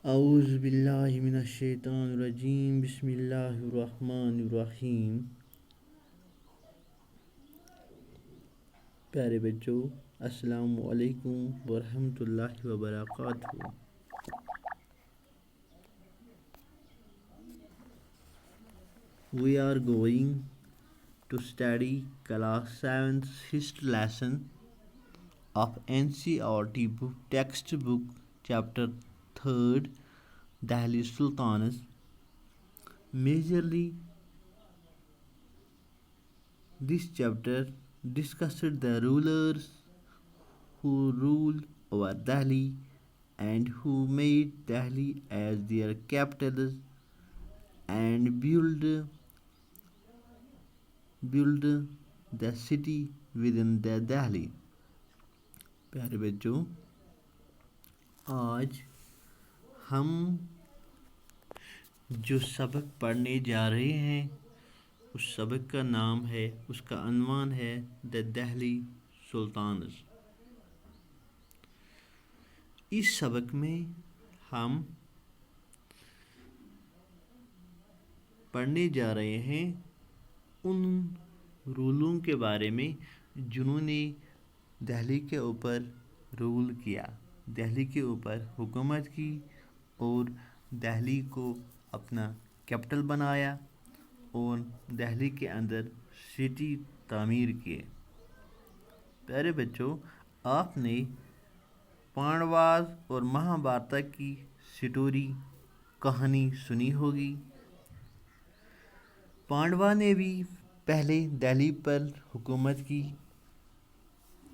اعوذ باللہ من الشیطان الرجیم بسم اللہ الرحمن الرحیم. پیارے بچوں، السلام علیکم ورحمۃ اللہ وبرکاتہ. We are going to study class 7th history lesson of NCERT book textbook chapter 3rd Delhi Sultanates. Majorly this chapter discussed the rulers who ruled over Delhi and who made Delhi as their capital and build the city within the Delhi. پیارے بچوں، آج ہم جو سبق پڑھنے جا رہے ہیں اس سبق کا نام ہے، اس کا عنوان ہے دا دہلی سلطانز. اس سبق میں ہم پڑھنے جا رہے ہیں ان رولوں کے بارے میں جنہوں نے دہلی کے اوپر رول کیا، دہلی کے اوپر حکومت کی اور دہلی کو اپنا کیپٹل بنایا اور دہلی کے اندر سٹی تعمیر کیے. پیارے بچوں، آپ نے پانڈواز اور مہابھارتا کی سٹوری کہانی سنی ہوگی. پانڈوا نے بھی پہلے دہلی پر حکومت کی.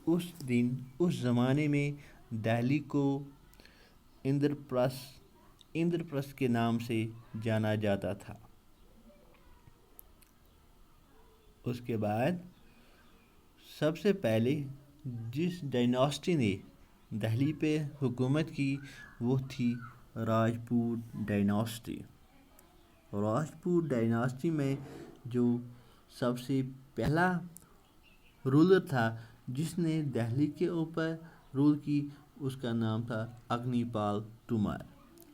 اس زمانے میں دہلی کو اندرپرست کے نام سے جانا جاتا تھا. اس کے بعد سب سے پہلے جس ڈائناسٹی نے دہلی پہ حکومت کی وہ تھی راجپوت ڈائناسٹی. راجپوت ڈائناسٹی میں جو سب سے پہلا رولر تھا جس نے دہلی کے اوپر رول کی، اس کا نام تھا Agni Pal Tomar.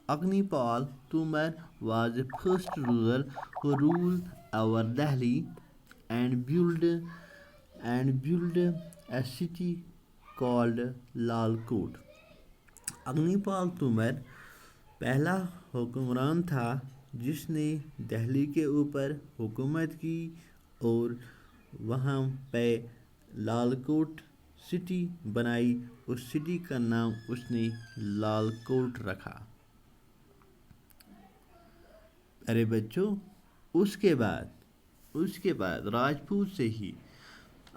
Agni Pal Tomar was the first ruler who ruled over Delhi and built a city called لال کوٹ. اگنی پال تومر پہلا حکمران تھا جس نے دہلی کے اوپر حکومت کی اور وہاں پہ لال کوٹ سٹی بنائی. اس سٹی کا نام اس نے لال کوٹ رکھا. ارے بچوں، اس کے بعد راجپوت سے ہی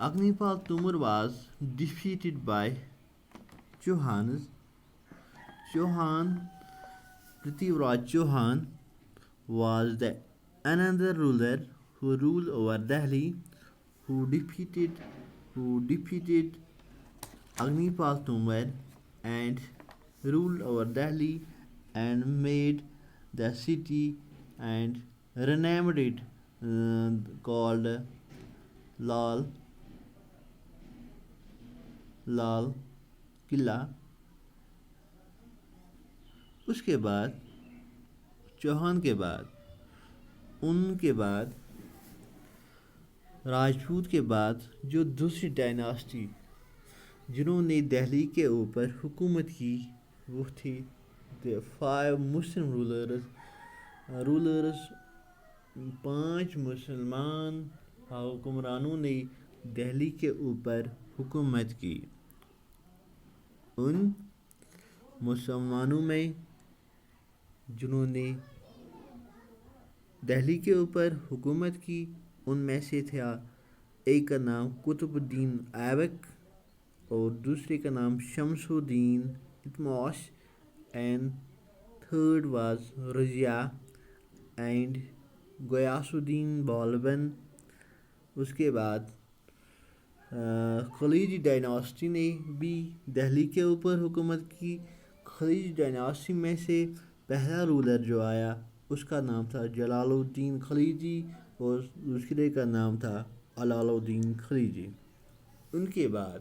Agni Pal Tomar was defeated by Chauhans. Prithviraj Chauhan was the another ruler who ruled over Delhi, who defeated Agnipal Tomar and ruled over Delhi and made the city and renamed it called Lal Qilla. اس کے بعد چوہان کے بعد ان کے بعد راجپوت کے بعد جو دوسری ڈائناسٹی جنہوں نے دہلی کے اوپر حکومت کی وہ تھی the 5 مسلم رولرز. 5 مسلمان حکمرانوں نے دہلی کے اوپر حکومت کی. ان مسلمانوں میں جنہوں نے دہلی کے اوپر حکومت کی ان میں سے تھا ایک کا نام قطب الدین ایبک اور دوسرے کا نام Shams uddin Iltutmish and third was Razia and Ghiyas uddin Balban. اس کے بعد خلجی ڈائناسٹی نے بھی دہلی کے اوپر حکومت کی. خلجی ڈائناسٹی میں سے پہلا رولر جو آیا اس کا نام تھا جلال الدین خلجی اور دوسرے کا نام تھا علال الدین خلجی. ان کے بعد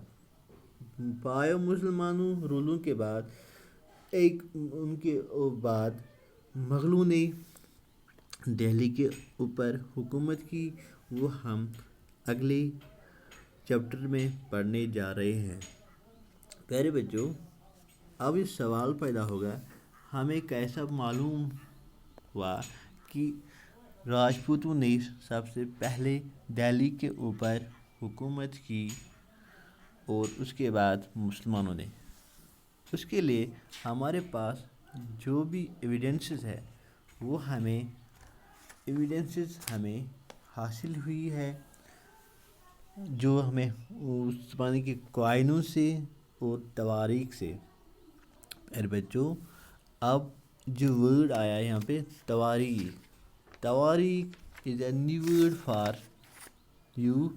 5 مسلمانوں رولوں کے بعد ایک ان کے بعد مغلوں نے دہلی کے اوپر حکومت کی، وہ ہم اگلے چیپٹر میں پڑھنے جا رہے ہیں۔ پیارے بچوں، اب اس سوال پیدا ہوگا، ہمیں کیسا معلوم ہوا کہ راجپوتوں نے سب سے پہلے دہلی کے اوپر حکومت کی اور اس کے بعد مسلمانوں نے؟ اس کے لیے ہمارے پاس جو بھی ایویڈنسز ہے وہ ہمیں حاصل ہوئی ہے، جو ہمیں اس زمانے کے قوانین سے اور تواریخ سے۔ پھر بچوں، اب جو ورڈ آیا یہاں پہ tawarikh is a new word for you.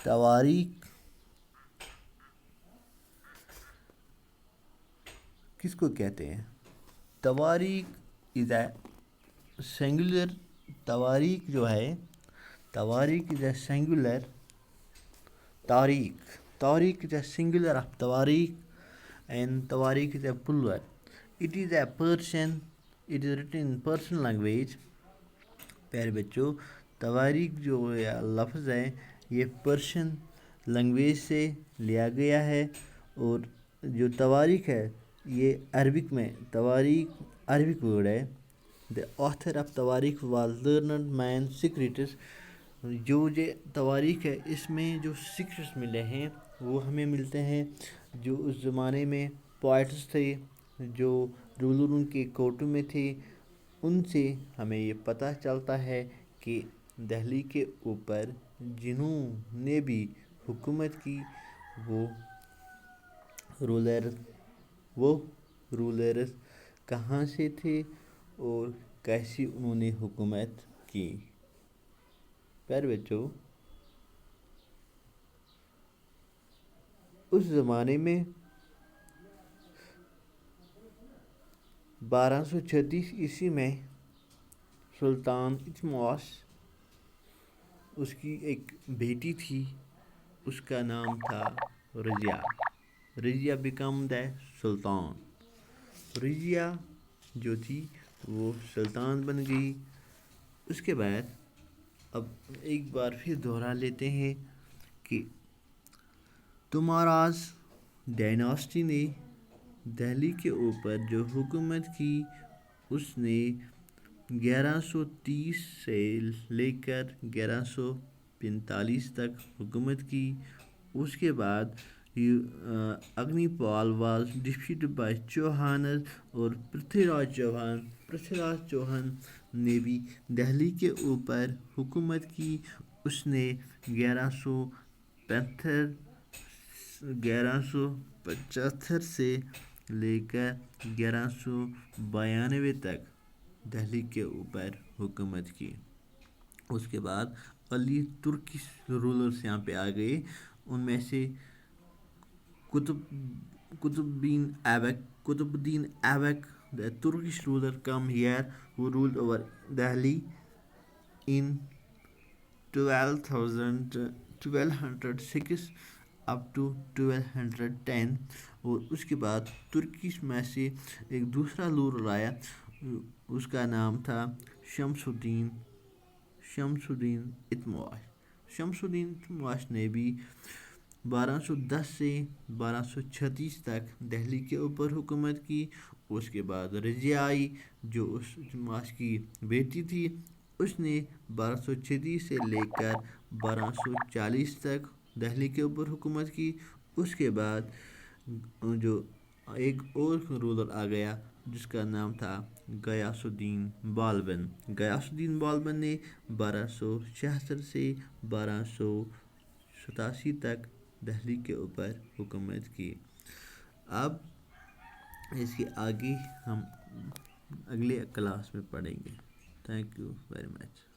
تواریخ کس کو کہتے ہیں؟ تواریخ از اے سنگولر، تواریخ جو ہے، تواریخ از اے سنگولر، تاریخ is a singular of تواریخ and تواریخ is a plural. It is a Persian, it is written in Persian language. پیارے بچوں، تواریخ جو لفظ ہے یہ پرشین لینگویج سے لیا گیا ہے، اور جو تواریخ ہے یہ عربک میں، تواریخ عربک ورڈ ہے۔ The author of تواریخ was learned man Socrates. جو تواریخ ہے اس میں جو سیکرٹس ملے ہیں وہ ہمیں ملتے ہیں جو اس زمانے میں پوائٹس تھے، جو رولر ان کے کورٹوں میں تھے، ان سے ہمیں یہ پتہ چلتا ہے کہ دہلی کے اوپر جنہوں نے بھی حکومت کی وہ رولرز کہاں سے تھے اور کیسی انہوں نے حکومت کی۔ پیارے بچوں، اس زمانے میں 1236 عیسوی میں سلطان احتمس، اس کی ایک بیٹی تھی، اس کا نام تھا رضیہ بیکم دا سلطان۔ رضیہ جو تھی وہ سلطان بن گئی۔ اس کے بعد اب ایک بار پھر دہرا لیتے ہیں کہ تماراز ڈائناسٹی نے دہلی کے اوپر جو حکومت کی اس نے 1130 سے لے کر 1145 تک حکومت کی۔ اس کے بعد اگنی پال واز ڈیفیٹڈ بائی چوہانز، اور پرتھوی راج چوہان نے بھی دہلی کے اوپر حکومت کی۔ اس نے 1175 سے لے کر 1192 تک دہلی کے اوپر حکومت کی۔ اس کے بعد علی ترکش رولرز یہاں پہ آ گئے، ان میں سے قطب الدین Aibak the Turkish ruler come here who ruled over Delhi in 1206 up to 1210، اور اس کے بعد ترکش میں سے ایک دوسرا رولر آیا، اس کا نام تھا شمس الدین احتمس نے بھی 1210 سے 1236 تک دہلی کے اوپر حکومت کی۔ اس کے بعد رضیہ آئی جو اس احتمس کی بیٹی تھی، اس نے 1236 سے لے کر 1240 تک دہلی کے اوپر حکومت کی۔ اس کے بعد جو ایک اور رولر آ گیا جس کا نام تھا غیاث الدین بالبن نے 1276 سے 1287 تک دہلی کے اوپر حکومت کی۔ اب اس کے آگے ہم اگلے کلاس میں پڑھیں گے۔ Thank you very much.